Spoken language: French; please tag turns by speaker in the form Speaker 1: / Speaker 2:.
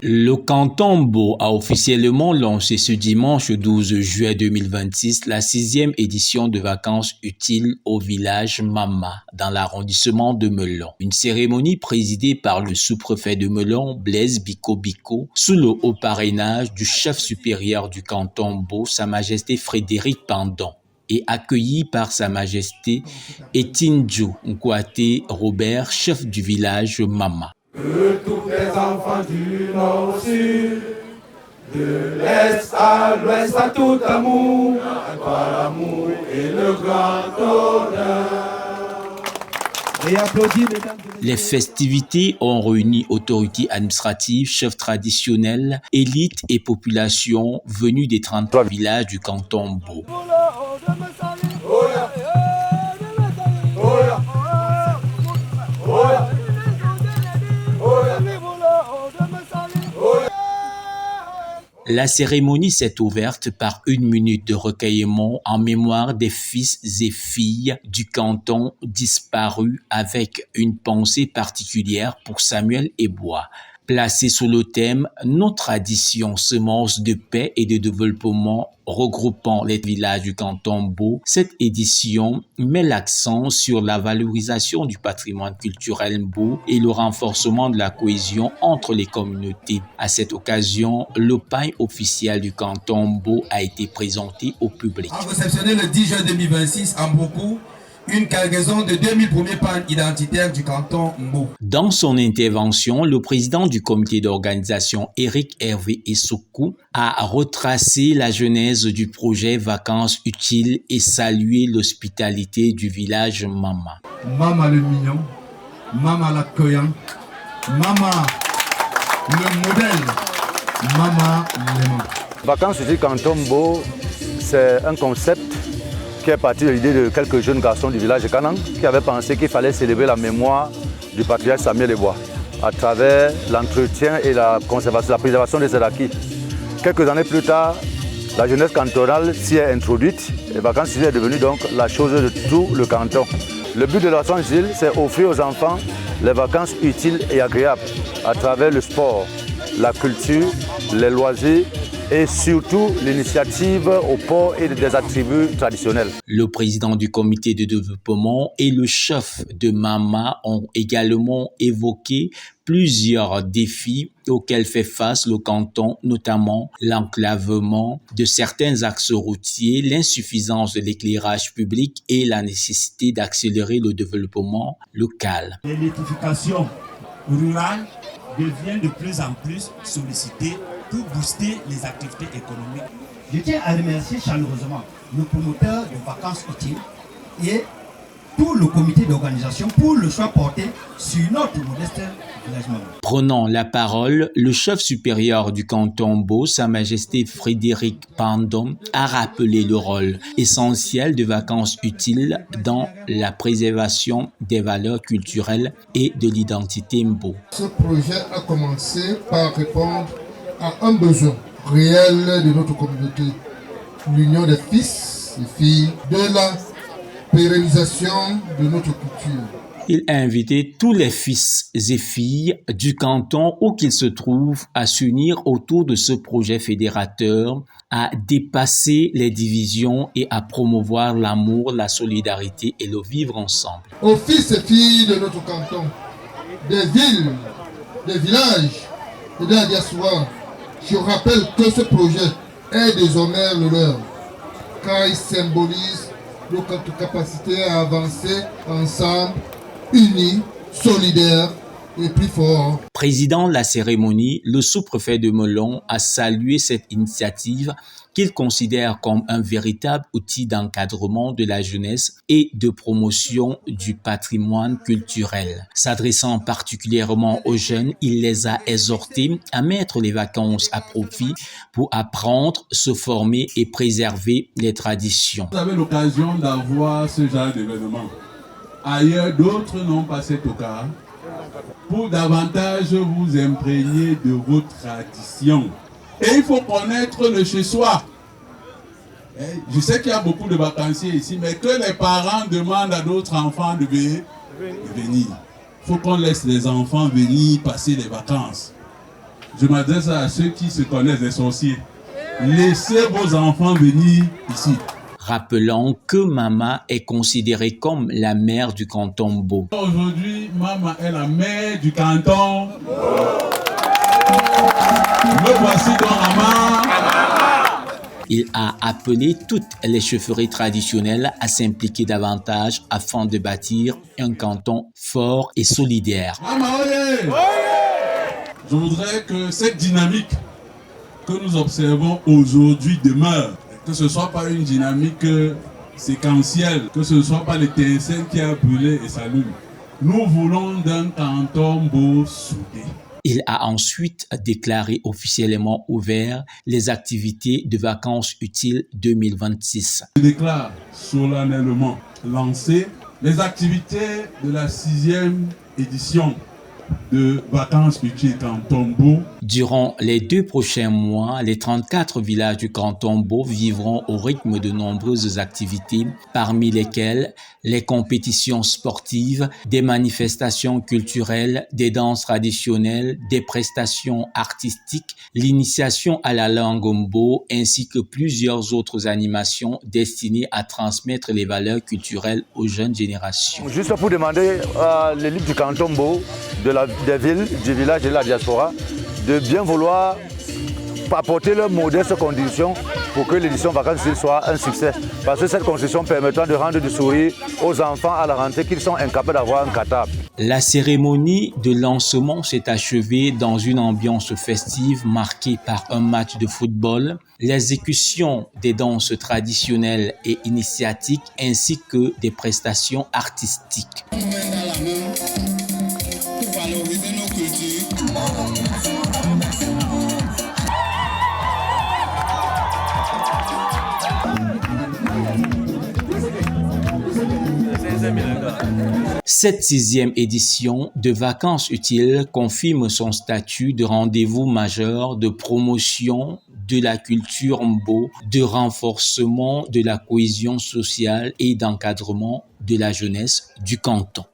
Speaker 1: Le canton Bo a officiellement lancé ce dimanche 12 juillet 2026 la 6e édition de vacances utiles au village Mama dans l'arrondissement de Melon. Une cérémonie présidée par le sous-préfet de Melon, Blaise Biko Biko, sous le haut parrainage du chef supérieur du canton Bo, Sa Majesté Frédéric Pendon, et accueilli par Sa Majesté Etinju Nkwate Robert, chef du village Mama.
Speaker 2: Que tous les enfants du nord au sud, de l'est à l'ouest, à tout amour, à toi l'amour et le grand honneur. Et applaudis, mesdames.
Speaker 1: Les festivités ont réuni autorités administratives, chefs traditionnels, élites et populations venues des 33 villages du canton Bo. La cérémonie s'est ouverte par 1 minute de recueillement en mémoire des fils et filles du canton disparus avec une pensée particulière pour Samuel Ebois. Placé sous le thème « Nos traditions, semences de paix et de développement » regroupant les villages du canton Bo, cette édition met l'accent sur la valorisation du patrimoine culturel Bo et le renforcement de la cohésion entre les communautés. À cette occasion, le pain officiel du canton Bo a été présenté au public.
Speaker 2: On a réceptionné le 10 juin 2026 en Boku une cargaison de 2000 premiers pains identitaires du canton Mbo.
Speaker 1: Dans son intervention, le président du comité d'organisation, Éric Hervé Essoukou, a retracé la genèse du projet Vacances utiles et salué l'hospitalité du village Mama.
Speaker 2: Mama le mignon, Mama l'accueillant, Mama le modèle, Mama l'aimant.
Speaker 3: Vacances utiles canton Mbo, c'est un concept qui est parti de l'idée de quelques jeunes garçons du village de Kanang qui avaient pensé qu'il fallait célébrer la mémoire du patriarche Samuel Ebois à travers l'entretien et la préservation des acquis. Quelques années plus tard, la jeunesse cantonale s'y est introduite et Vacances utiles est devenue donc la chose de tout le canton. Le but de la vacances utiles, c'est offrir aux enfants les vacances utiles et agréables à travers le sport, la culture, les loisirs et surtout l'initiative au port et des attributs traditionnels.
Speaker 1: Le président du comité de développement et le chef de Mama ont également évoqué plusieurs défis auxquels fait face le canton, notamment l'enclavement de certains axes routiers, l'insuffisance de l'éclairage public et la nécessité d'accélérer le développement local.
Speaker 4: L'électrification rurale devient de plus en plus sollicitée pour booster les activités économiques.
Speaker 5: Je tiens à remercier chaleureusement le promoteur de vacances utiles et tout le comité d'organisation pour le choix porté sur notre modeste village Mama.
Speaker 1: Prenant la parole, le chef supérieur du canton Bo, Sa Majesté Frédéric Pendon, a rappelé le rôle essentiel de vacances utiles dans la préservation des valeurs culturelles et de l'identité Mbo.
Speaker 6: Ce projet a commencé par répondre à un besoin réel de notre communauté, l'union des fils et filles, de la pérennisation de notre culture.
Speaker 1: Il a invité tous les fils et filles du canton où qu'ils se trouvent à s'unir autour de ce projet fédérateur, à dépasser les divisions et à promouvoir l'amour, la solidarité et le vivre ensemble.
Speaker 6: Aux fils et filles de notre canton, des villes, des villages et de la diaspora, je rappelle que ce projet est désormais le leur, car il symbolise notre capacité à avancer ensemble, unis, solidaires et plus forts.
Speaker 1: Président de la cérémonie, le sous-préfet de Melon a salué cette initiative qu'il considère comme un véritable outil d'encadrement de la jeunesse et de promotion du patrimoine culturel. S'adressant particulièrement aux jeunes, il les a exhortés à mettre les vacances à profit pour apprendre, se former et préserver les traditions.
Speaker 7: Vous avez l'occasion d'avoir ce genre d'événement. Ailleurs, d'autres n'ont pas cette occasion pour davantage vous imprégner de vos traditions. Et il faut connaître le chez-soi. Je sais qu'il y a beaucoup de vacanciers ici, mais que les parents demandent à d'autres enfants de venir. Il faut qu'on laisse les enfants venir passer les vacances. Je m'adresse à ceux qui se connaissent des sorciers. Laissez vos enfants venir ici.
Speaker 1: Rappelons que Mama est considérée comme la mère du canton Bo.
Speaker 7: Aujourd'hui, Mama est la mère du canton. Me voici donc Mama.
Speaker 1: Il a appelé toutes les chefferies traditionnelles à s'impliquer davantage afin de bâtir un canton fort et solidaire.
Speaker 7: Mama, oye! Je voudrais que cette dynamique que nous observons aujourd'hui demeure. Que ce ne soit pas une dynamique séquentielle, que ce ne soit pas l'étincelle qui a brûlé et s'allume. Nous voulons d'un canton beau soudé.
Speaker 1: Il a ensuite déclaré officiellement ouvert les activités de vacances utiles 2026.
Speaker 7: Je déclare solennellement lancer les activités de la 6e édition de vacances utiles Canton Bo.
Speaker 1: Durant les 2 prochains mois, les 34 villages du canton Bo vivront au rythme de nombreuses activités, parmi lesquelles les compétitions sportives, des manifestations culturelles, des danses traditionnelles, des prestations artistiques, l'initiation à la langue Mbo, ainsi que plusieurs autres animations destinées à transmettre les valeurs culturelles aux jeunes générations.
Speaker 3: Juste pour demander à l'élite du canton Bo, des villes, du village et de la diaspora, de bien vouloir apporter leurs modestes conditions pour que l'édition vacances soit un succès. Parce que cette condition permettra de rendre du sourire aux enfants à la rentrée qu'ils sont incapables d'avoir un catable.
Speaker 1: La cérémonie de lancement s'est achevée dans une ambiance festive marquée par un match de football, l'exécution des danses traditionnelles et initiatiques ainsi que des prestations artistiques. Cette 6e édition de Vacances utiles confirme son statut de rendez-vous majeur de promotion de la culture Mbo, de renforcement de la cohésion sociale et d'encadrement de la jeunesse du canton.